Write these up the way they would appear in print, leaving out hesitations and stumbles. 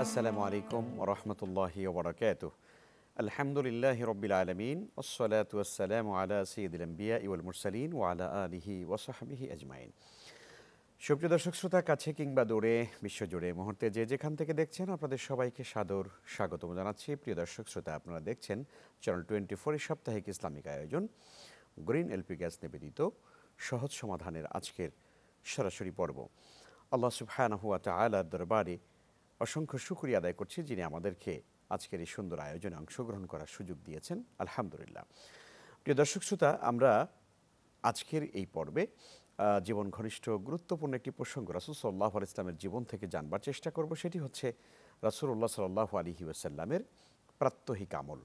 আসসালামু আলাইকুম ওরহমতুল্লাহি ওবরাকাতুহ। আলহামদুলিল্লাহি রব্বিল আলামিন ওয়াসসালাতু ওয়াসসালামু আলা সাইয়্যিদিল আম্বিয়া ওয়াল মুরসালিন ওয়া আলা আলিহি ওয়া সাহবিহি আজমাইন। সুপ্রিয় দর্শক শ্রোতা, কাছে কিংবা দূরে বিশ্বজুড়ে মুহূর্তে যে যেখান থেকে দেখছেন, আপনাদের সবাইকে সাদর স্বাগতম জানাচ্ছি। প্রিয় দর্শক শ্রোতা, আপনারা দেখছেন চ্যানেল 24 এর সাপ্তাহিক ইসলামিক আয়োজন গ্রিন এলপি গ্যাস নিবেদিত সহজ সমাধানের আজকের সরাসরি পর্ব। আল্লাহ সুবহানাহু ওয়া তাআলার দরবারে অসংখ্য শুকরিয়া আদায় করছি, যিনি আমাদেরকে আজকের এই সুন্দর আয়োজনে অংশগ্রহণ করার সুযোগ দিয়েছেন। আলহামদুলিল্লাহ। প্রিয় দর্শক শ্রোতা, আমরা আজকের এই পর্বে জীবন ঘনিষ্ঠ গুরুত্বপূর্ণ একটি প্রসঙ্গ রাসূল সাল্লাল্লাহু আলাইহি ওয়াসাল্লামের জীবন থেকে জানবার চেষ্টা করব। সেটি হচ্ছে রাসূলুল্লাহ সাল্লাল্লাহু আলাইহি ওয়াসাল্লামের প্রাত্যহিক আমল।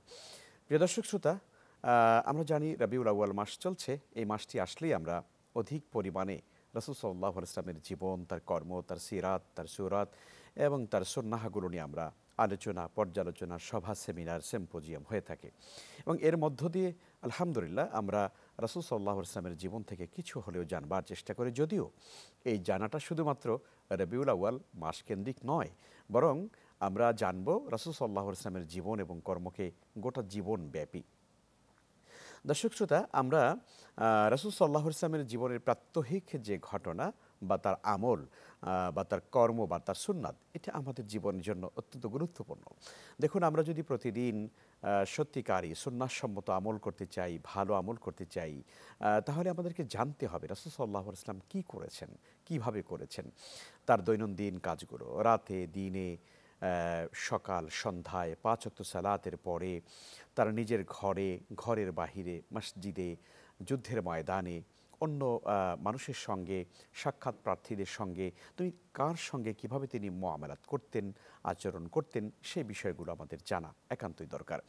প্রিয় দর্শক শ্রোতা, আমরা জানি রবিউল আউয়াল মাস চলছে। এই মাসটি আসলেই আমরা অধিক পরিমাণে রাসূল সাল্লাল্লাহু আলাইহি ওয়াসাল্লামের জীবন, তার কর্ম, তার সিরাত, তার সুরাত এবং তার সুন্নাহগুলো নিয়ে আমরা আলোচনা, পর্যালোচনা, সভা, সেমিনার, সিম্পোজিয়াম হয়ে থাকে। এবং এর মধ্য দিয়ে আলহামদুলিল্লাহ আমরা রাসূল সাল্লাল্লাহু আলাইহি ওয়াসাল্লামের জীবন থেকে কিছু হলেও জানবার চেষ্টা করি। যদিও এই জানাটা শুধুমাত্র রবিউল আউয়াল মাস কেন্দ্রিক নয়, বরং আমরা জানব রাসূল সাল্লাল্লাহু আলাইহি ওয়াসাল্লামের জীবন এবং কর্মকে গোটা জীবন ব্যাপী। দর্শক শ্রোতা, আমরা রাসূল সাল্লাল্লাহু আলাইহি ওয়াসাল্লামের জীবনের প্রাত্যহিক যে ঘটনা বা তার আমল বা তার কর্ম বা তার সুন্নাত, এটা আমাদের জীবনের জন্য অত্যন্ত গুরুত্বপূর্ণ। দেখুন, আমরা যদি প্রতিদিন সত্যিকারই সুন্নাহসম্মত আমল করতে চাই, ভালো আমল করতে চাই, তাহলে আমাদেরকে জানতে হবে রাসূল সাল্লাল্লাহু আলাইহি ওয়াসাল্লাম কী করেছেন, কীভাবে করেছেন। তার দৈনন্দিন কাজগুলো, রাতে দিনে, সকাল সন্ধ্যায়, ৫ ওয়াক্ত সালাতের পরে, তার নিজের ঘরে, ঘরের বাহিরে, মসজিদে, যুদ্ধের ময়দানে, অন্য মানুষের সঙ্গে, সাক্ষাৎ প্রার্থীদের সঙ্গে, তুমি কার সঙ্গে কীভাবে তিনি মুআমালাত করতেন, আচরণ করতেন, সেই বিষয়গুলো আমাদের জানা একান্তই দরকার।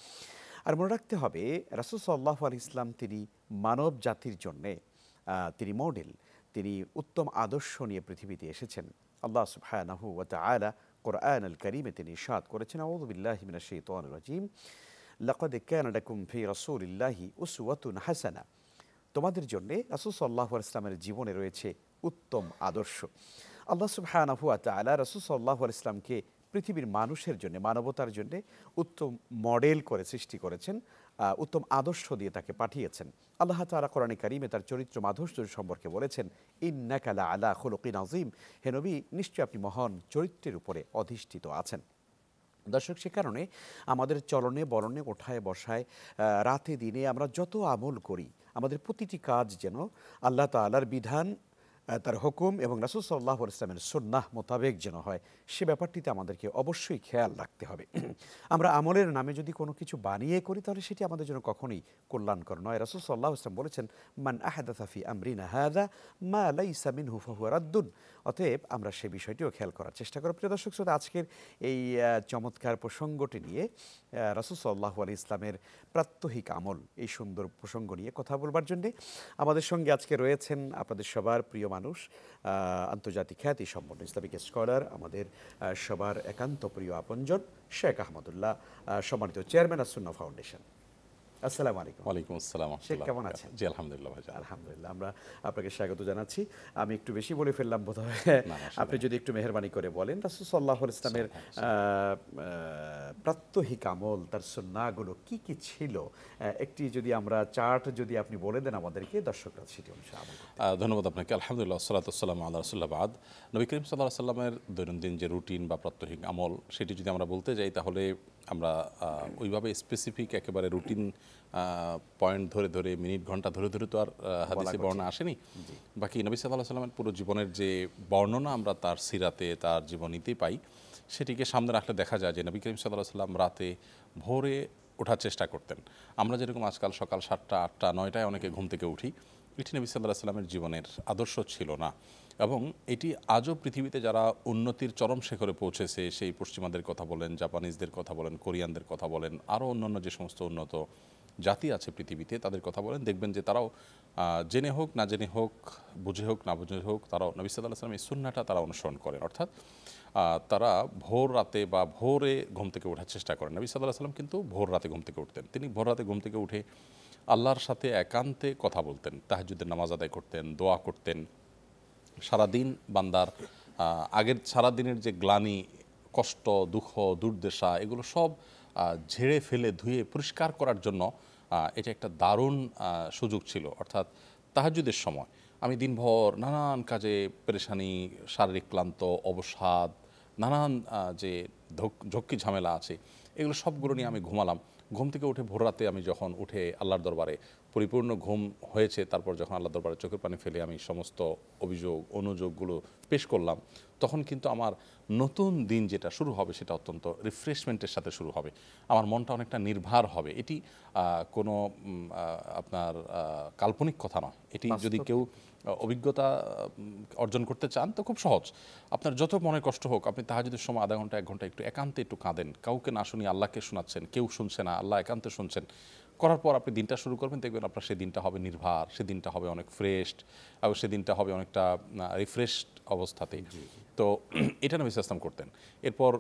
আর মনে রাখতে হবে, রাসূল সাল্লাল্লাহু আলাইহি ওয়াসাল্লাম তিনি মানব জাতির জন্যে তিনি মডেল, তিনি উত্তম আদর্শ নিয়ে পৃথিবীতে এসেছেন। আল্লাহ সুবহানাহু ওয়া তাআলা কোরআন আল কারীমে তিনি ইরশাদ করেছেন, আউযু বিল্লাহি মিনাশ শাইতানির রাজীম, লাকাদ কানা লাকুম ফি রাসূলিল্লাহি উসওয়াতুন হাসানাহ। তোমাদের জন্যে রাসূল সাল্লাল্লাহু আলাইহি ওয়াসাল্লামের জীবনে রয়েছে উত্তম আদর্শ। আল্লাহ সুবহানাহু ওয়া তাআলা রাসূল সাল্লাল্লাহু আলাইহি ওয়াসাল্লামকে পৃথিবীর মানুষের জন্য, মানবতার জন্য উত্তম মডেল করে সৃষ্টি করেছেন, উত্তম আদর্শ দিয়ে তাকে পাঠিয়েছেন। আল্লাহ তাআলা কোরআনে কারীমে তার চরিত্র মাধুর্য সম্পর্কে বলেছেন, ইন্নাকা লা আলা খুলুকিন আযীম। হে নবী, নিশ্চয়ই আপনি মহান চরিত্রের উপরে অধিষ্ঠিত আছেন। দর্শক, সে কারণে আমাদের চলনে বলনে, ওঠায় বসায়, রাতে দিনে আমরা যত আমল করি, আমাদের প্রতিটি কাজ যেন আল্লাহ তাআলার বিধান, তার হুকুম এবং রাসূল সাল্লাল্লাহু আলাইহি ওয়াসাল্লামের সুন্নাহ মোতাবেক যেন হয়, সে ব্যাপারটিতে আমাদেরকে অবশ্যই খেয়াল রাখতে হবে। আমরা আমলের নামে যদি কোনো কিছু বানিয়ে করি, তাহলে সেটি আমাদের জন্য কখনোই কল্যাণকর নয়। রাসূল সাল্লাল্লাহু আলাইহি ওয়াসাল্লাম বলেছেন, মান আহদাসা ফি আমরিনা হাযা মা লাইসা মিনহু ফাহুয়া রাদ্দুন। অতএব আমরা সে বিষয়টিও খেয়াল করার চেষ্টা করব। প্রিয় দর্শক শ্রোতা, আজকের এই চমৎকার প্রসঙ্গটি নিয়ে, রাসূল সাল্লাল্লাহু আলাইহি ওয়াসাল্লামের প্রাত্যহিক আমল, এই সুন্দর প্রসঙ্গ নিয়ে কথা বলবার জন্যে আমাদের সঙ্গে আজকে রয়েছেন আপনাদের সবার প্রিয় মানুষ, আন্তর্জাতিক খ্যাতি সম্পন্ন ইসলামিক স্কলার, আমাদের সবার একান্ত প্রিয় আপনজন শেখ আহমদুল্লাহ, সম্মানিত চেয়ারম্যান আস-সুন্নাহ ফাউন্ডেশন। আসসালামু আলাইকুম। ওয়ালাইকুম আসসালাম। শেখ, কেমন আছেন? জি, আলহামদুলিল্লাহ ভাইজান। আলহামদুলিল্লাহ, আমরা আপনাকে স্বাগত জানাচ্ছি। আমি একটু বেশি বলে ফেললাম বোধহয়, আপনি যদি একটু মেহেরবানি করে বলেন রাসূল সাল্লাল্লাহু আলাইহি ওয়াসাল্লামের প্রাত্যহিক আমল, তার সুন্নাহগুলো কি কি ছিল, একটি যদি আমরা চার্ট যদি আপনি বলে দেন আমাদেরকে, দর্শকরা সেটি অনুসারে আমল করতে। ধন্যবাদ আপনাকে। আলহামদুলিল্লাহ, সালাতু ওয়াসসালামু আলা রাসূলিল্লাহ বাদ। নবী করিম সাল্লাল্লাহু আলাইহি ওয়াসাল্লামের দৈনন্দিন যে রুটিন বা প্রাত্যহিক আমল, সেটি যদি আমরা বলতে যাই, তাহলে আমরা ওইভাবে স্পেসিফিক একেবারে রুটিন পয়েন্ট ধরে ধরে, মিনিট ঘন্টা ধরে ধরে তো আর হাদিসে বর্ণনা আসেনি। বাকি নবী সাল্লাল্লাহু আলাইহি ওয়াসাল্লামের পুরো জীবনের যে বর্ণনা আমরা তার সিরাতে, তার জীবনীতেই পাই, সেটিকে সামনে রাখলে দেখা যায় যে নবী করিম সাল্লাল্লাহু আলাইহি ওয়াসাল্লাম রাতে ভোরে ওঠার চেষ্টা করতেন। আমরা যেরকম আজকাল সকাল 7টা, 8টা, 9টায় অনেকে ঘুম থেকে উঠি, এটি নবী সাল্লাল্লাহু আলাইহি ওয়াসাল্লামের জীবনের আদর্শ ছিল না। এবং এটি আজও পৃথিবীতে যারা উন্নতির চরম শিখরে পৌঁছেছে, সেই পশ্চিমাদের কথা বলেন, জাপানিজদের কথা বলেন, কোরিয়ানদের কথা বলেন, আরও অন্যান্য যে সমস্ত উন্নত জাতি আছে পৃথিবীতে, তাদের কথা বলেন, দেখবেন যে তারাও জেনে হোক না জেনে হোক, বুঝে হোক না বুঝে হোক, তারাও নবী সাল্লাল্লাহু আলাইহি ওয়াসাল্লামের এই সুন্নাহটা তারা অনুসরণ করেন। অর্থাৎ তারা ভোর রাতে বা ভোরে ঘুম থেকে ওঠার চেষ্টা করেন। নবী সাল্লাল্লাহু আলাইহি ওয়াসাল্লাম কিন্তু ভোর রাতে ঘুম থেকে উঠতেন। তিনি ভোর রাতে ঘুম থেকে উঠে আল্লাহর সাথে একান্তে কথা বলতেন, তাহাজ্জুদের নামাজ আদায় করতেন, দোয়া করতেন। সারাদিন বান্দার আগের সারাদিনের যে গ্লানি, কষ্ট, দুঃখ, দুর্দশা এগুলো সব ঝেড়ে ফেলে ধুয়ে পরিষ্কার করার জন্য এটা একটা দারুণ সুযোগ ছিল। অর্থাৎ তাহাজ্জুদের সময় আমি দিনভর নানান কাজে পেরেশানি, শারীরিক ক্লান্ত, অবসাদ, নানান যে ঝক্কি ঝামেলা আছে এগুলো সবগুলো নিয়ে আমি ঘুমালাম। ঘুম থেকে উঠে ভোর রাতে আমি যখন উঠে আল্লাহর দরবারে পরিপূর্ণ ঘুম হয়েছে, তারপর যখন আল্লাহর দরবারে চোখের পানি ফেলে আমি সমস্ত অভিযোগ অনুযোগগুলো পেশ করলাম, তখন কিন্তু আমার নতুন দিন যেটা শুরু হবে সেটা অত্যন্ত রিফ্রেশমেন্টের সাথে শুরু হবে। আমার মনটা অনেকটা নির্ভার হবে। এটি কোনো আপনার কাল্পনিক কথা নয়। এটি যদি কেউ অভিজ্ঞতা অর্জন করতে চান তো খুব সহজ। আপনার যত মনে কষ্ট হোক, আপনি তাহাজ্জুদের সময় আধা ঘন্টা 1 ঘন্টা একটু একান্তে একটু কাঁদেন, কাউকে না শুনিয়ে আল্লাহকে শোনাচ্ছেন, কেউ শুনছে না, আল্লাহ একান্তে শুনছেন, করার পর আপনি দিনটা শুরু করবেন, দেখবেন আপনার সেই দিনটা হবে নির্ভার, সেদিনটা হবে অনেক ফ্রেশড, এবং সেদিনটা হবে অনেকটা রিফ্রেশড অবস্থাতেই। তো এটা নবী সাল্লাল্লাহু আলাইহি ওয়াসাল্লাম করতেন। এরপর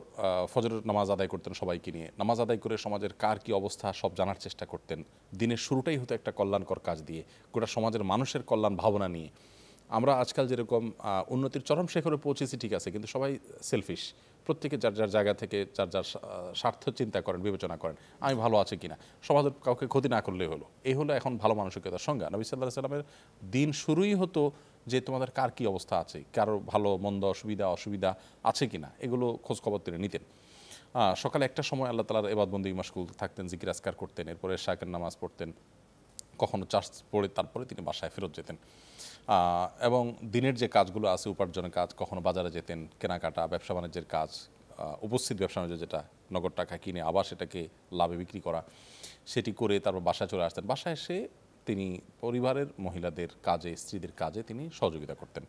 ফজরের নামাজ আদায় করতেন সবাইকে নিয়ে। নামাজ আদায় করে সমাজের কার কী অবস্থা সব জানার চেষ্টা করতেন। দিনের শুরুটাই হতো একটা কল্যাণকর কাজ দিয়ে, গোটা সমাজের মানুষের কল্যাণ ভাবনা নিয়ে। আমরা আজকাল যেরকম উন্নতির চরম শিখরে পৌঁছেছি ঠিক আছে, কিন্তু সবাই সেলফিশ, প্রত্যেকে যার যার জায়গা থেকে যার যার স্বার্থ চিন্তা করেন, বিবেচনা করেন, আমি ভালো আছি কিনা, সমাজের কাউকে ক্ষতি না করলেই হলো। এই হলো এখন ভালো মানসিকতার সংজ্ঞা। নবী সাল্লাল্লাহু আলাইহি ওয়াসাল্লামের দিন শুরুই হতো যে তোমাদের কার কী অবস্থা আছে, কারো ভালো মন্দ অসুবিধা আছে কিনা, এগুলো খোঁজখবর তিনি নিতেন। সকালে একটা সময় আল্লাহ তাআলার ইবাদতবন্দেগী মাশগুল থাকতেন, জিকির আজকার করতেন, এরপরে শাকের নামাজ পড়তেন, কখনো চার্জ পড়ে তারপরে তিনি বাসায় ফেরত যেতেন। এবং দিনের যে কাজগুলো আছে উপার্জনের কাজ, কখনো বাজারে যেতেন, কেনাকাটা, ব্যবসা বাণিজ্যের কাজ, উপস্থিত ব্যবসা বাণিজ্য যেটা নগদ টাকা কিনে আবার সেটাকে লাভে বিক্রি করা, সেটি করে তারপর বাসায় চলে আসতেন। বাসায় এসে তিনি পরিবারের মহিলাদের কাজে, স্ত্রীদের কাজে তিনি সহযোগিতা করতেন।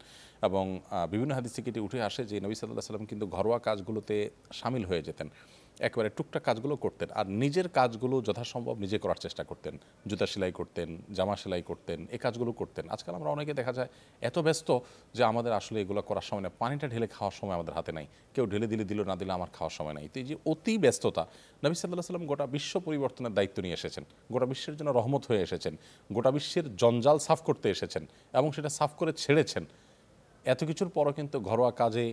এবং বিভিন্ন হাদিস থেকে এটি উঠে আসে যে নবী সাল্লাল্লাহু আলাইহি ওয়াসাল্লাম কিন্তু ঘরোয়া কাজগুলোতে সামিল হয়ে যেতেন, একেবারে টুকটাক কাজগুলো করতেন, আর নিজের কাজগুলো যথাসম্ভব নিজে করার চেষ্টা করতেন। জুতা সেলাই করতেন, জামা সেলাই করতেন, এই কাজগুলো করতেন। আজকাল আমরা অনেকে দেখা যায় এত ব্যস্ত যে আমাদের আসলে এগুলো করার সময় না, পানিটা ঢেলে খাওয়ার সময় আমাদের হাতে নাই, কেউ ঢেলে দিলে দিল, না দিলে আমার খাওয়ার সময় নাই। তো এই যে অতি ব্যস্ততা, নবী সাল্লাল্লাহু আলাইহি ওয়াসাল্লাম গোটা বিশ্ব পরিবর্তনের দায়িত্ব নিয়ে এসেছেন, গোটা বিশ্বের জন্য রহমত হয়ে এসেছেন, গোটা বিশ্বের জঞ্জাল সাফ করতে এসেছেন এবং সেটা সাফ করে ছেড়েছেন। এত কিছুর পরও কিন্তু ঘরোয়া কাজে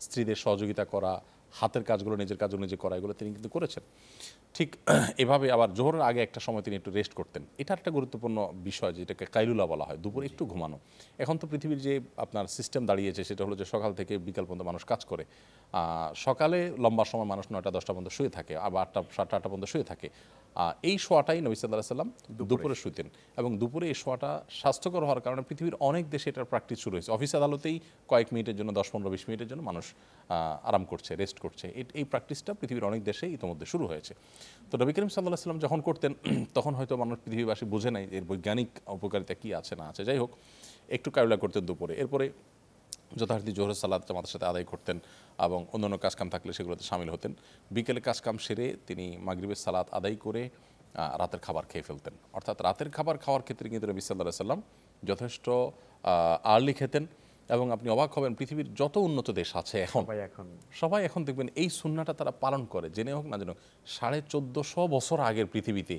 স্ত্রীদের সহযোগিতা করা, হাতের কাজগুলো নিজের কাজগুলো নিজে করা, এগুলো তিনি কিন্তু করেছেন। ঠিক এভাবে আবার জোহরের আগে একটা সময় তিনি একটু রেস্ট করতেন। এটা একটা গুরুত্বপূর্ণ বিষয় যেটাকে কাইলুলা বলা হয়, দুপুরে একটু ঘুমানো। এখন তো পৃথিবীর যে আপনার সিস্টেম দাঁড়িয়েছে সেটা হলো যে সকাল থেকে বিকাল পর্যন্ত মানুষ কাজ করে। সকালে লম্বা সময় মানুষ 9টা 10টা পর্যন্ত শুয়ে থাকে, আবার 8টা 7টা 8টা পর্যন্ত শুয়ে থাকে। এই শোয়াটাই নবী সাল্লাল্লাহু আলাইহি ওয়াসাল্লাম দুপুরে শুতেন, এবং দুপুরে এই শোয়াটা স্বাস্থ্যকর হওয়ার কারণে পৃথিবীর অনেক দেশে এটার প্র্যাকটিস শুরু হয়েছে। অফিস আদালতেই কয়েক মিনিটের জন্য 10-15-20 মিনিটের জন্য মানুষ আরাম করছে, রেস্ট করছে। এই প্র্যাকটিসটা পৃথিবীর অনেক দেশেই ইতিমধ্যে শুরু হয়েছে। তো নবী করিম সাল্লাল্লাহু আলাইহি ওয়াসাল্লাম যখন করতেন তখন হয়তো মানুষ, পৃথিবীবাসী বুঝে নাই এর বৈজ্ঞানিক উপকারিতা কী আছে না আছে। যাই হোক, একটু কায়লা করতেন দুপুরে, এরপরে যথারীতি জোহরের সালাত জামাতের সাথে আদায় করতেন এবং অন্যান্য কাজকাম থাকলে সেগুলোতে সামিল হতেন। বিকেলে কাজকাম সেরে তিনি মাগরিবের সালাত আদায় করে রাতের খাবার খেয়ে ফেলতেন। অর্থাৎ রাতের খাবার খাওয়ার ক্ষেত্রে কিন্তু নবী সাল্লাল্লাহু আলাইহি ওয়াসাল্লাম যথেষ্ট আর্লি খেতেন। এবং আপনি অবাক হবেন, পৃথিবীর যত উন্নত দেশ আছে সবাই এখন দেখবেন এই সুন্নাটা তারা পালন করে, জেনে হোক না জেনে হোক। 1450 বছর আগের পৃথিবীতে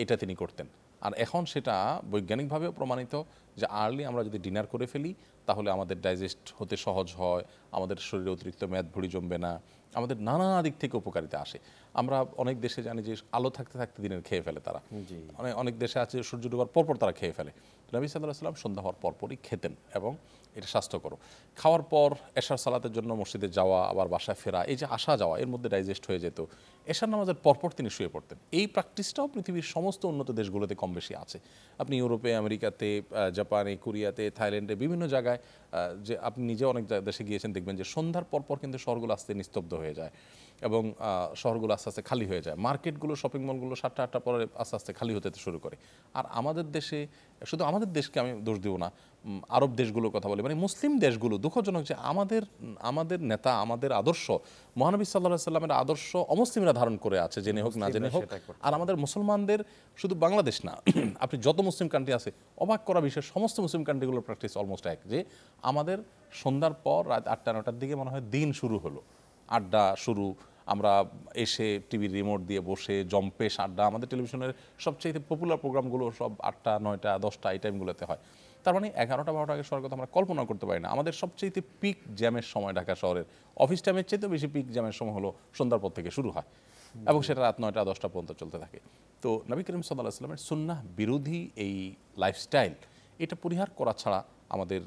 এটা তিনি করতেন। আর এখন সেটা বৈজ্ঞানিকভাবেও প্রমাণিত যে আর্লি আমরা যদি ডিনার করে ফেলি তাহলে আমাদের ডাইজেস্ট হতে সহজ হয়, আমাদের শরীরে অতিরিক্ত মেদ ভুঁড়ি জমবে না, আমাদের নানা দিক থেকে উপকারিতা আসে। আমরা অনেক দেশে জানি যে আলো থাকতে থাকতে দিনের খেয়ে ফেলে তারা, অনেক দেশে আছে সূর্য ডোবার পরপর তারা খেয়ে ফেলে। নবী সাল্লাল্লাহু আলাইহি ওয়াসাল্লাম সন্ধ্যা হওয়ার পরপরই খেতেন, এবং এটা স্বাস্থ্যকর। খাওয়ার পর এশার সালাতের জন্য মসজিদে যাওয়া, আবার বাসায় ফেরা, এই যে আসা যাওয়া, এর মধ্যে ডাইজেস্ট হয়ে যেত। এশার নামাজের পরপর তিনি শুয়ে পড়তেন। এই প্র্যাকটিসটাও পৃথিবীর সমস্ত উন্নত দেশগুলোতে কম বেশি আছে। আপনি ইউরোপে, আমেরিকাতে, জাপানে, কোরিয়াতে, থাইল্যান্ডে, বিভিন্ন জায়গায় যে আপনি নিজে অনেক দেশে গিয়েছেন, দেখবেন যে সন্ধ্যার পরপর কিন্তু শহরগুলো আস্তে নিস্তব্ধ হয়ে যায় এবং শহরগুলো আস্তে আস্তে খালি হয়ে যায়। মার্কেটগুলো, শপিং মলগুলো 7টা 8টা পরে আস্তে আস্তে খালি হতে শুরু করে। আর আমাদের দেশে, শুধু আমাদের দেশকে আমি দোষ দিব না, আরব দেশগুলোর কথা বলি, মানে মুসলিম দেশগুলো, দুঃখজনক যে আমাদের নেতা, আমাদের আদর্শ, মহানবী সাল্লাল্লাহু আলাইহি ওয়াসাল্লামের আদর্শ অমুসলিমরা ধারণ করে আছে, জেনে হোক না জেনে হোক। আর আমাদের মুসলমানদের, শুধু বাংলাদেশ না, আপনি যত মুসলিম কান্ট্রি আছে, অবাক করা বিষয়, সমস্ত মুসলিম কান্ট্রিগুলোর প্র্যাকটিস অলমোস্ট এক, যে আমাদের সন্ধ্যার পর রাত 8টা 9টার দিকে মনে হয় দিন শুরু হলো, আড্ডা শুরু। আমরা এসে টিভির রিমোট দিয়ে বসে জম্পেশ আড্ডা, আমাদের টেলিভিশনের সবচেয়ে পপুলার প্রোগ্রামগুলো সব 8টা 9টা 10টা এই টাইমগুলোতে হয়। তার মানে 11টা 12টা আগে শোয়ার কথা আমরা কল্পনা করতে পারি না। আমাদের সবচেয়ে পিক জ্যামের সময় ঢাকা শহরের অফিস টাইমের চেয়ে বেশি পিক জ্যামের সময় হলো সন্ধ্যার পর থেকে শুরু হয় এবং সেটা রাত 9টা 10টা পর্যন্ত চলতে থাকে। তো নবী করিম সাল্লাল্লাহু আলাইহি ওয়াসাল্লামের সুন্নাহ বিরোধী এই লাইফস্টাইল এটা পরিহার করা ছাড়া আমাদের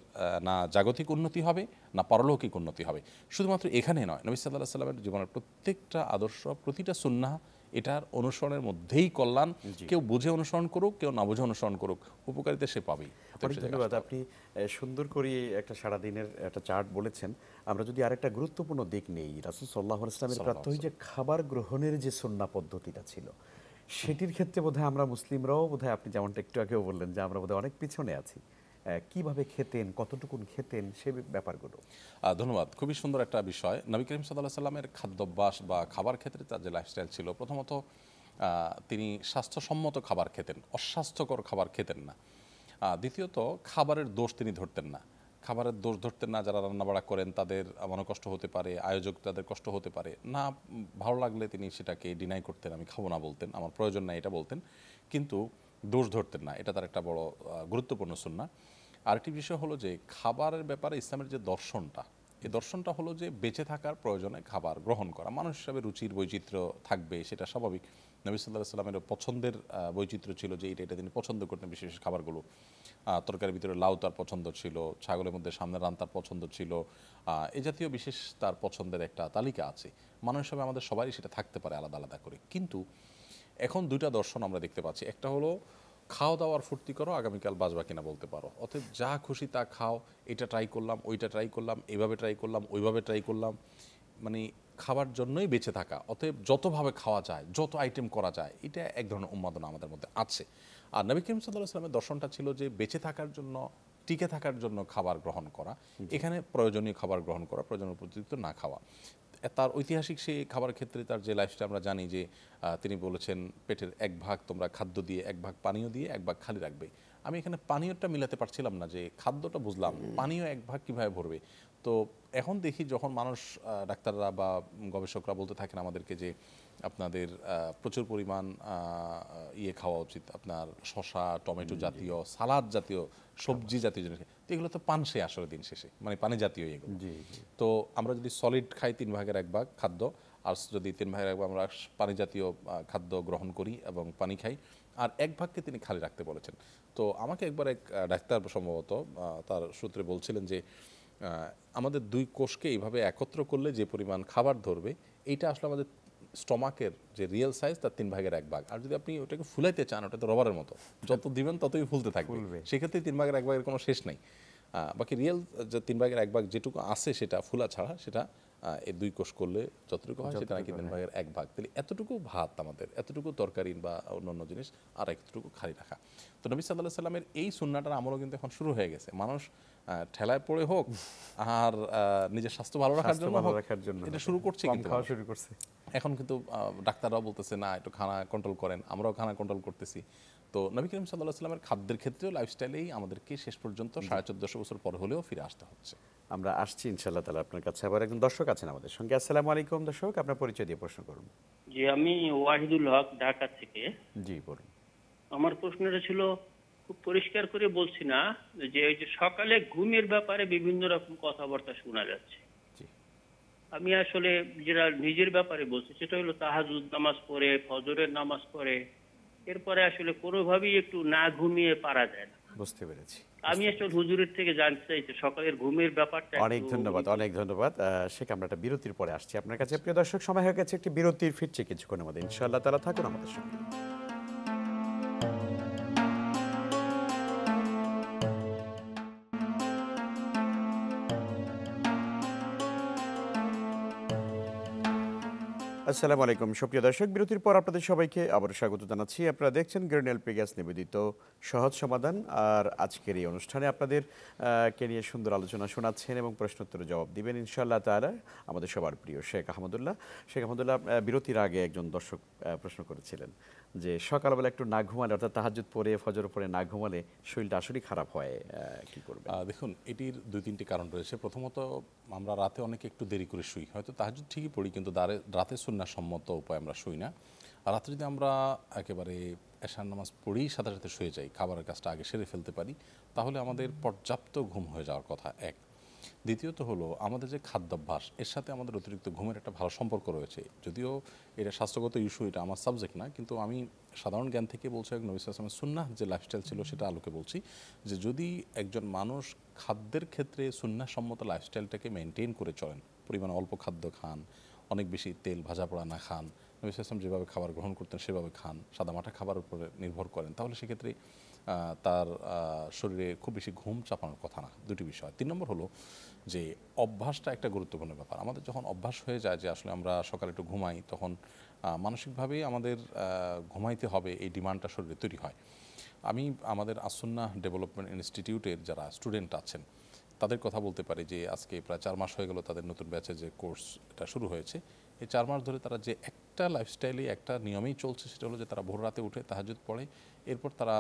না জাগতিক উন্নতি হবে না পারলৌকিক উন্নতি হবে। শুধুমাত্র এখানে নয়, নবী সাল্লাল্লাহু আলাইহি ওয়াসাল্লামের জীবনের প্রত্যেকটা আদর্শ, প্রতিটা সুন্নাহ এটার অনুসরণের মধ্যেই কল্যাণ। কেউ বুঝে অনুসরণ করুক, কেউ না বুঝে অনুসরণ করুক, উপকারিতা সে পাবেই। অনেক ধন্যবাদ। আপনি সুন্দর করে একটা সারাদিনের একটা চার্ট বলেছেন। আমরা যদি আরেকটা গুরুত্বপূর্ণ দিক নেই, রাসূল সাল্লাল্লাহু আলাইহি ওয়াসাল্লামের প্রাত্যহিক যে খাবার গ্রহণের যে সুন্নাহ পদ্ধতিটা ছিল, সেটির ক্ষেত্রে বোধহয় আমরা মুসলিমরাও বোধহয় আপনি যেমনটা একটু আগেও বললেন যে আমরা বোধহয় অনেক পিছনে আছি। কিভাবে খেতেন, কতটুকুন খেতেন, সে ব্যাপারগুলো। ধন্যবাদ। খুবই সুন্দর একটা বিষয়। নবী করিম সাল্লাল্লাহু আলাইহি ওয়াসাল্লামের খাদ্যাভ্যাস বা খাবার ক্ষেত্রে তার যে লাইফস্টাইল ছিল, প্রথমত তিনি স্বাস্থ্যসম্মত খাবার খেতেন, অস্বাস্থ্যকর খাবার খেতেন না। দ্বিতীয়ত খাবারের দোষ তিনি ধরতেন না। খাবারের দোষ ধরতেন না, যারা রান্নাবাড়া করেন তাদের মনকষ্ট হতে পারে, আয়োজক তাদের কষ্ট হতে পারে না, ভালো লাগলে তিনি সেটাকে ডিনাই করতেন, আমি খাবো না বলতেন, আমার প্রয়োজন নাই এটা বলতেন, কিন্তু দোষ ধরতেন না। এটা তার একটা বড় গুরুত্বপূর্ণ সুন্নাহ। আরেকটি বিষয় হলো যে খাবারের ব্যাপারে ইসলামের যে দর্শনটা, এই দর্শনটা হলো যে বেঁচে থাকার প্রয়োজনে খাবার গ্রহণ করা। মানুষ হিসাবে রুচির বৈচিত্র্য থাকবে, সেটা স্বাভাবিক। নবী সাল্লাল্লাহু আলাইহি ওয়াসাল্লামের পছন্দের বৈচিত্র্য ছিল যে এটা তিনি পছন্দ করতেন, বিশেষ খাবারগুলো। তরকারির ভিতরে লাউ তার পছন্দ ছিল, ছাগলের মধ্যে সামনের রান তার পছন্দ ছিল, এ জাতীয় বিশেষ তার পছন্দের একটা তালিকা আছে। মানুষ হিসাবে আমাদের সবারই সেটা থাকতে পারে আলাদা আলাদা করে। কিন্তু এখন দুইটা দর্শন আমরা দেখতে পাচ্ছি। একটা হলো খাওয়া দাওয়ার ফুর্তি করো, আগামীকাল বাঁচবা কিনা বলতে পারো, অতএব যা খুশি তা খাও, এটা ট্রাই করলাম, ওইটা ট্রাই করলাম, এইভাবে ট্রাই করলাম, ওইভাবে ট্রাই করলাম, মানে খাবার জন্যই বেঁচে থাকা। অতএব যতভাবে খাওয়া যায়, যত আইটেম করা যায়, এটা এক ধরনের উন্মাদনা আমাদের মধ্যে আছে। আর নবী করিম সাল্লাল্লাহু আলাইহি ওয়াসাল্লামের দর্শনটা ছিল যে বেঁচে থাকার জন্য, টিকে থাকার জন্য খাবার গ্রহণ করা, এখানে প্রয়োজনীয় খাবার গ্রহণ করা, প্রয়োজনীয় অতিরিক্ত না খাওয়া। তার ঐতিহাসিক সেই খাবার ক্ষেত্রে তার যে লাইফস্টাইল আমরা জানি যে তিনি বলেছেন পেটের এক ভাগ তোমরা খাদ্য দিয়ে, এক ভাগ পানীয় দিয়ে, এক ভাগ খালি রাখবে। আমি এখানে পানীয়টা মিলাতে পারছিলাম না, যে খাদ্যটা বুঝলাম, পানীয় এক ভাগ কীভাবে ভরবে। তো এখন দেখি যখন মানুষ, ডাক্তাররা বা গবেষকরা বলতে থাকেন আমাদেরকে যে আপনাদের প্রচুর পরিমাণ ইয়ে খাওয়া উচিত, আপনার শশা, টমেটো জাতীয়, সালাদ জাতীয়, সবজি জাতীয় জিনিস, তো এগুলো তো পানসে আসলে দিন শেষে, মানে পানি জাতীয় এগুলো। তো আমরা যদি সলিড খাই 3 ভাগের 1 ভাগ খাদ্য, আর যদি 3 ভাগের 1 ভাগ আমরা পানি জাতীয় খাদ্য গ্রহণ করি এবং পানি খাই, আর 1 ভাগকে তিনি খালি রাখতে বলেছেন। তো আমাকে একবার এক ডাক্তার সম্ভবত তার সূত্রে বলছিলেন যে আমাদের 2 কোষকে এইভাবে একত্র করলে যে পরিমাণ খাবার ধরবে, এইটা আসলে আমাদের স্টমাকের যে রিয়েল সাইজ তার 3 ভাগের 1 ভাগ। আর যদি আপনি ওটাকে ফুলাইতে চান, ওটা তো রবারের মতো, যত দিবেন ততই ফুলতে থাকবে, সেক্ষেত্রে 3 ভাগের 1 ভাগের কোনো শেষ নেই। বাকি রিয়েল যে 3 ভাগের 1 ভাগ যেটুকু আছে সেটা ফুলা ছাড়া, সেটা এই 2 কোষ করলে যতটুকু হয় সেটা নাকি 3 ভাগের 1 ভাগ। তাহলে এতটুকু ভাত আমাদের, এতটুকু তরকারি বা অন্যান্য জিনিস, আর এতটুকু খালি রাখা। তো নবী সাল্লাল্লাহু আলাইহি ওয়াসাল্লামের এই সুন্নাহটার আমলও কিন্তু এখন শুরু হয়ে গেছে। মানুষ ঠেলায় পড়ে হোক আর নিজের স্বাস্থ্য ভালো রাখার জন্য এটা শুরু করছে, কিন্তু খাওয়া শুরু করছে। এখন কিন্তু ডাক্তাররাও বলতেছে না একটু খানা কন্ট্রোল করেন, আমরাও খানা কন্ট্রোল করতেছি। তো নবী করিম সাল্লাল্লাহু আলাইহি ওয়াসাল্লামের খাদ্যের ক্ষেত্রেও লাইফস্টাইলেই আমাদেরকে শেষ পর্যন্ত 1450 বছর পর হলেও ফিরে আসতে হচ্ছে। আমরা আসছি ইনশাআল্লাহ তাআলা আপনার কাছে। আবার একজন দর্শক আছেন আমাদের সঙ্গে। আসসালামু আলাইকুম দর্শক, আপনার পরিচয় দিয়ে প্রশ্ন করুন। জি, আমি ওয়াহিদুল হক, ঢাকা থেকে। জি বলুন। আমার প্রশ্নটা ছিল, খুব পরিষ্কার করে বলছি না, যে ওই যে সকালে ঘুমের ব্যাপারে বিভিন্ন রকম কথাবার্তা শোনা যাচ্ছে। আমি আসলে যেটা নিজের ব্যাপারে বলছি সেটা হলো তাহাজ্জুদ নামাজ পড়ে, ফজরের নামাজ পড়ে, এরপরে আসলে কোনোভাবেই একটু না ঘুমিয়ে পারা যায় না। বুঝতে পেরেছি। আমি আসলে হুজুরের থেকে জানতে চাইছি সকালের ঘুমের ব্যাপারটা। অনেক ধন্যবাদ, অনেক ধন্যবাদ। শেখ, আমরা একটা বিরতির পরে আসছি আপনার কাছে। প্রিয় দর্শক, সময় হয়ে গেছে একটি বিরতির, ফিরছে কিছুক্ষণের মধ্যে ইনশাআল্লাহ তাআলা। থাকুন আমাদের সঙ্গে। আসসালামু আলাইকুম সুপ্রিয় দর্শক, বিরতির পর আপনাদের সবাইকে আবার স্বাগত জানাচ্ছি। আপনারা দেখছেন গ্রিন এলপি গ্যাস নিবেদিত সহজ সমাধান। আর আজকের এই অনুষ্ঠানে আপনাদের কে নিয়ে সুন্দর আলোচনা শোনাচ্ছেন এবং প্রশ্নোত্তরের জবাব দিবেন ইনশাআল্লাহ তাআলা আমাদের সবার প্রিয় শেখ আহমদুল্লাহ। শেখ আহমদুল্লাহ, বিরতির আগে একজন দর্শক প্রশ্ন করেছিলেন যে সকালবেলা একটু না ঘুমালে, অর্থাৎ তাহাজ্জুদ পড়ে ফজর পড়ে না ঘুমালে শরীরটা আসলেই খারাপ হয়, কি করবেন? দেখুন, এটির 2-3টি কারণ রয়েছে। প্রথমত, আমরা রাতে অনেকে একটু দেরি করে শুই, হয়তো তাহাজ্জুদ ঠিকই পড়ি কিন্তু রাতে সুন্নাহসম্মত উপায় আমরা শুই না। রাতে যদি আমরা একেবারে এশার নামাজ পড়েই সাথে সাথে শুয়ে যাই, খাবারের কাজটা আগে সেরে ফেলতে পারি, তাহলে আমাদের পর্যাপ্ত ঘুম হয়ে যাওয়ার কথা এক। দ্বিতীয়ত হলো আমাদের যে খাদ্যাভ্যাস, এর সাথে আমাদের অতিরিক্ত ঘুমের একটা ভালো সম্পর্ক রয়েছে। যদিও এটা স্বাস্থ্যগত ইস্যু, এটা আমার সাবজেক্ট না, কিন্তু আমি সাধারণ জ্ঞান থেকে বলছি, নবী সাল্লাল্লাহু আলাইহি ওয়াসাল্লামের সুন্নাহ যে লাইফস্টাইল ছিল সেটা আলোকে বলছি, যে যদি একজন মানুষ খাদ্যের ক্ষেত্রে সুন্নাহ সম্মত লাইফস্টাইলটাকে মেনটেন করে চলেন, পরিমাণে অল্প খাদ্য খান, অনেক বেশি তেল ভাজা পোড়া না খান, নবী সাল্লাল্লাহু আলাইহি ওয়াসাল্লাম যেভাবে খাবার গ্রহণ করতেন সেভাবে খান, সাদামাটা খাবারের উপরে নির্ভর করেন, তাহলে সেক্ষেত্রে তার শরীরে খুব বেশি ঘুম চাপানোর কথা না। দুটি বিষয়। 3 নম্বর হলো যে অভ্যাসটা একটা গুরুত্বপূর্ণ ব্যাপার। আমাদের যখন অভ্যাস হয়ে যায় যে আসলে আমরা সকালে একটু ঘুমাই, তখন মানসিকভাবেই আমাদের ঘুমাইতে হবে এই ডিমান্ডটা শরীরে তৈরি হয়। আমি আমাদের আসুন্নাহ ডেভেলপমেন্ট ইনস্টিটিউটের যারা স্টুডেন্ট আছেন তাদের কথা বলতে পারি যে আজকে প্রায় 4 মাস হয়ে গেল তাদের নতুন ব্যাচে যে কোর্স এটা শুরু হয়েছে। এই 4 মাস ধরে তারা যে একটা লাইফস্টাইলে একটা নিয়মেই চলছে, সেটা হলো যে তারা ভোর রাতে উঠে তাহাজ্জুদ পড়ে, এরপর তারা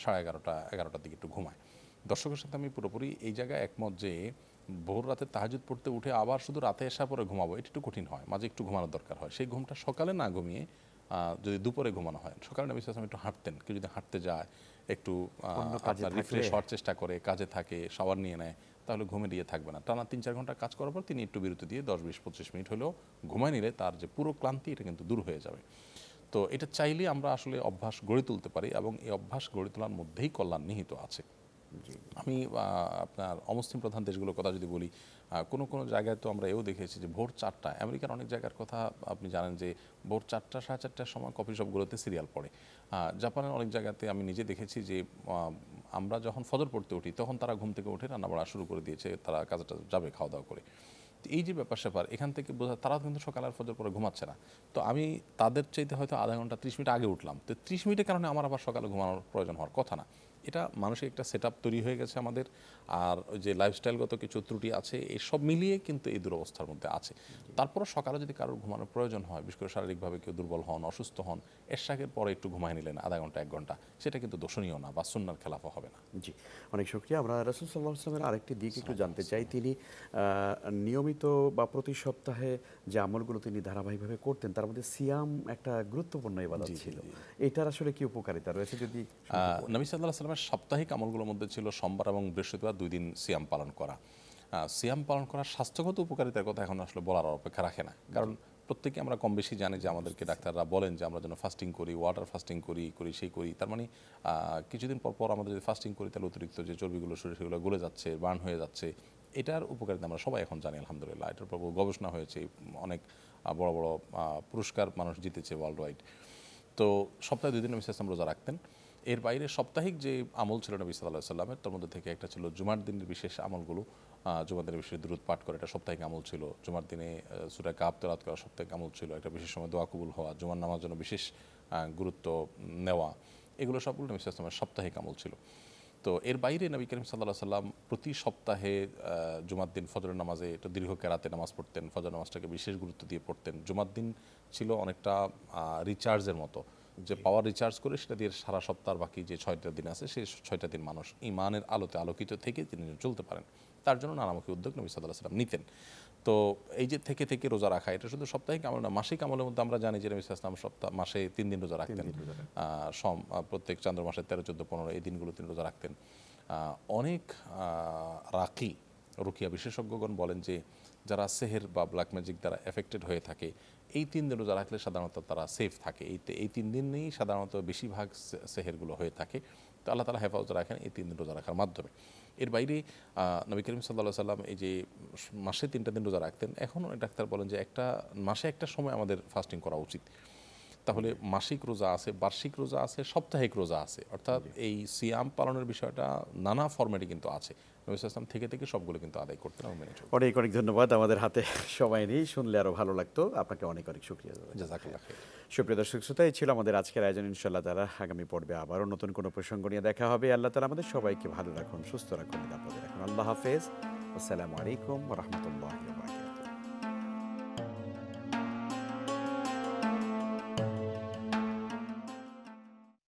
11:30-11টার দিকে একটু ঘুমায়। দর্শকের সাথে আমি পুরোপুরি এই জায়গায় একমত যে ভোর রাতে তাহাজ্জুদ পড়তে উঠে আবার শুধু রাতে এসা পরে ঘুমাবো, এটা একটু কঠিন হয়, মাঝে একটু ঘুমানোর দরকার হয়। সেই ঘুমটা সকালে না ঘুমিয়ে যদি দুপুরে ঘুমানো হয়, সকালে নবী সাল্লাল্লাহু আলাইহি ওয়াসাল্লাম একটু হাঁটতেন, কেউ যদি হাঁটতে যায়, একটু রিফ্রেশ হওয়ার চেষ্টা করে, কাজে থাকে, শাওয়ার নিয়ে নেয়, তাহলে ঘুমের ইয়ে থাকবে না। টানা 3-4 ঘন্টা কাজ করার পর তিনি একটু বিরতি দিয়ে 10-20-25 মিনিট হলেও ঘুমায় নিলে তার যে পুরো ক্লান্তি এটা কিন্তু দূর হয়ে যাবে। তো এটা চাইলে আমরা আসলে অভ্যাস গড়ে তুলতে পারি, এবং এই অভ্যাস গড়ে তোলার মধ্যেই কল্যাণ নিহিত আছে। আমি আপনার অমুসলিম প্রধান দেশগুলোর কথা যদি বলি, কোনো কোনো জায়গায় তো আমরা এও দেখেছি যে ভোর 4টা, আমেরিকার অনেক জায়গার কথা আপনি জানেন যে ভোর 4টা 4:30টার সময় কফি শপগুলোতে সিরিয়াল পড়ে। জাপানের অনেক জায়গাতে আমি নিজে দেখেছি যে আমরা যখন ফজর পড়তে উঠি তখন তারা ঘুম থেকে উঠে রান্না বাড়া শুরু করে দিয়েছে, তারা কাজে যাবে খাওয়া দাওয়া করে। তো এই যে ব্যাপার স্যাপার, এখান থেকে বোঝা তারা কিন্তু সকাল আর ফজর পরে ঘুমাচ্ছে না। তো আমি তাদের চাইতে হয়তো আধা ঘন্টা 30 মিনিট আগে উঠলাম, তো 30 মিনিটের কারণে আমার আবার সকালে ঘুমানোর প্রয়োজন হওয়ার কথা না। এটা মানসিক একটা সেট আপ তৈরি হয়ে গেছে আমাদের। আর ওই যে লাইফস্টাইলগত কিছু ত্রুটি আছে, এই সব মিলিয়ে কিন্তু এই দুরবস্থার মধ্যে আছে। তারপরও সকালে যদি কারোর ঘুমানোর প্রয়োজন হয়, বিশেষ করে শারীরিকভাবে কেউ দুর্বল হন, অসুস্থ হন, এরশাকের পরে একটু ঘুমায় নিলেন আধা ঘন্টা 1 ঘন্টা, সেটা কিন্তু দোষণীয় না বা সুন্নাহর খেলাফ হবে না। জি, অনেক শুকরিয়া। আমরা রাসূল সাল্লাল্লাহু আলাইহি ওয়াসাল্লামের আরেকটি দিক একটু জানতে চাই। তিনি নিয়মিত বা প্রতি সপ্তাহে যে আমলগুলো তিনি ধারাবাহিকভাবে করতেন, তার মধ্যে সিয়াম একটা গুরুত্বপূর্ণ ইবাদত ছিল। এটার আসলে কি উপকারিতা রয়েছে যদি নবী সাল্লাল্লাহু আলাইহি ওয়াসাল্লামের সাপ্তাহিক আমলগুলোর মধ্যে ছিল সোমবার এবং বৃহস্পতিবার 2 দিন সিয়াম পালন করা। সিয়াম পালন করার স্বাস্থ্যগত উপকারিতার কথা এখন আসলে বলার অপেক্ষা রাখে না, কারণ প্রত্যেকে আমরা কম বেশি জানি যে আমাদেরকে ডাক্তাররা বলেন যে আমরা যেন ফাস্টিং করি, ওয়াটার ফাস্টিং করি সেই করি। তার মানে কিছুদিন পর পর আমাদের যদি ফাস্টিং করি তাহলে অতিরিক্ত যে চর্বিগুলো শরীরে সেগুলো গলে যাচ্ছে, বার্ন হয়ে যাচ্ছে। এটার উপকারিতা আমরা সবাই এখন জানি আলহামদুলিল্লাহ। এটার উপর গবেষণা হয়েছে, অনেক বড় বড় পুরস্কার মানুষ জিতেছে ওয়ার্ল্ড ওয়াইড। তো সপ্তাহে 2 দিন নবী সাল্লাল্লাহু আলাইহি ওয়াসাল্লাম রোজা রাখতেন। এর বাইরে সাপ্তাহিক যে আমল ছিল নবী সাল্লাল্লাহু আলাইহি ওয়াসাল্লামের, তার মধ্যে থেকে একটা ছিল জুমার দিনের বিশেষ আমলগুলো। জুমার দিনের বিশেষ দুরূদ পাঠ করা, এটা সাপ্তাহিক আমল ছিল। জুমার দিনে সূরা কাহফ তেলাওয়াত করা সাপ্তাহিক আমল ছিল। একটা বিশেষ সময় দোয়া কবুল হওয়া, জুমার নামাজ জন্য বিশেষ গুরুত্ব নেওয়া, এগুলো সবগুলো নবী সাল্লাল্লাহু আলাইহি ওয়াসাল্লামের সাপ্তাহিক আমল ছিল। তো এর বাইরে নবী করিম সাল্লাল্লাহু আলাইহি ওয়াসাল্লাম প্রতি সপ্তাহে জুমার দিন ফজরের নামাজে একটু দীর্ঘ কেরাতে নামাজ পড়তেন, ফজর নামাজটাকে বিশেষ গুরুত্ব দিয়ে পড়তেন। জুমার দিন ছিল অনেকটা রিচার্জের মতো, যে পাওয়ার রিচার্জ করে সেটা দিয়ে সারা সপ্তাহ বাকি যে 6টা দিন আছে সেই 6টা দিন মানুষ ঈমানের আলোতে আলোকিত থেকে তিনি চলতে পারেন, তার জন্য নানামুখী উদ্যোগ নবী সাল্লাল্লাহু আলাইহি ওয়াসাল্লাম নিতেন। তো এই যে থেকে রোজা রাখা, এটা শুধু সাপ্তাহিক আমল না, মাসিক আমলের মধ্যে আমরা জানি যে নবী সাল্লাল্লাহু আলাইহি ওয়াসাল্লাম মাসে 3 দিন রোজা রাখতেন। প্রত্যেক চান্দ্র মাসে 13, 14, 15 এই দিনগুলো তিনি রোজা রাখতেন। অনেক রুকিয়া বিশেষজ্ঞগণ বলেন যে যারা সেহের বা ব্ল্যাক ম্যাজিক দ্বারা এফেক্টেড হয়ে থাকে, এই 3 দিন রোজা রাখলে সাধারণত তারা সেফ থাকে। এই 3 দিনেই সাধারণত বেশিরভাগ সেহেরগুলো হয়ে থাকে। তো আল্লাহ তাআলা হেফাজত রাখেন এই 3 দিন রোজা রাখার মাধ্যমে। এর বাইরে নবী করিম সাল্লাল্লাহু আলাইহি ওয়াসাল্লাম এই যে মাসে 3টা দিন রোজা রাখতেন, এখন অনেক ডাক্তার বলেন যে একটা মাসে একটা সময় আমাদের ফাস্টিং করা উচিত। তাহলে মাসিক রোজা আছে, বার্ষিক রোজা আছে, সাপ্তাহিক রোজা আছে, অর্থাৎ এই সিয়াম পালনের বিষয়টা নানা ফরম্যাটে কিন্তু আছে। নবী সাল্লাল্লাহু আলাইহি ওয়াসাল্লাম থেকে সবগুলো কিন্তু আদায় করতেন এবং মেনে চলতেন। অনেক ধন্যবাদ। আমাদের হাতে সময় নেই, শুনলে আরও ভালো লাগতো। আপনাকে অনেক শুকরিয়া। জাযাকাল্লাহ খাইর। সুপ্রিয় দর্শক শ্রোতা, এই ছিল আমাদের আজকের আয়োজন। ইনশাআল্লাহ তাআলা আগামী পর্বে আবারও নতুন কোনো প্রসঙ্গ নিয়ে দেখা হবে। আল্লাহ তাআলা আমাদের সবাইকে ভালো রাখুন, সুস্থ রাখুন, নিরাপদে রাখুন। আল্লাহ হাফেজ। আসসালামু আলাইকুম ওয়া রাহমাতুল্লাহি।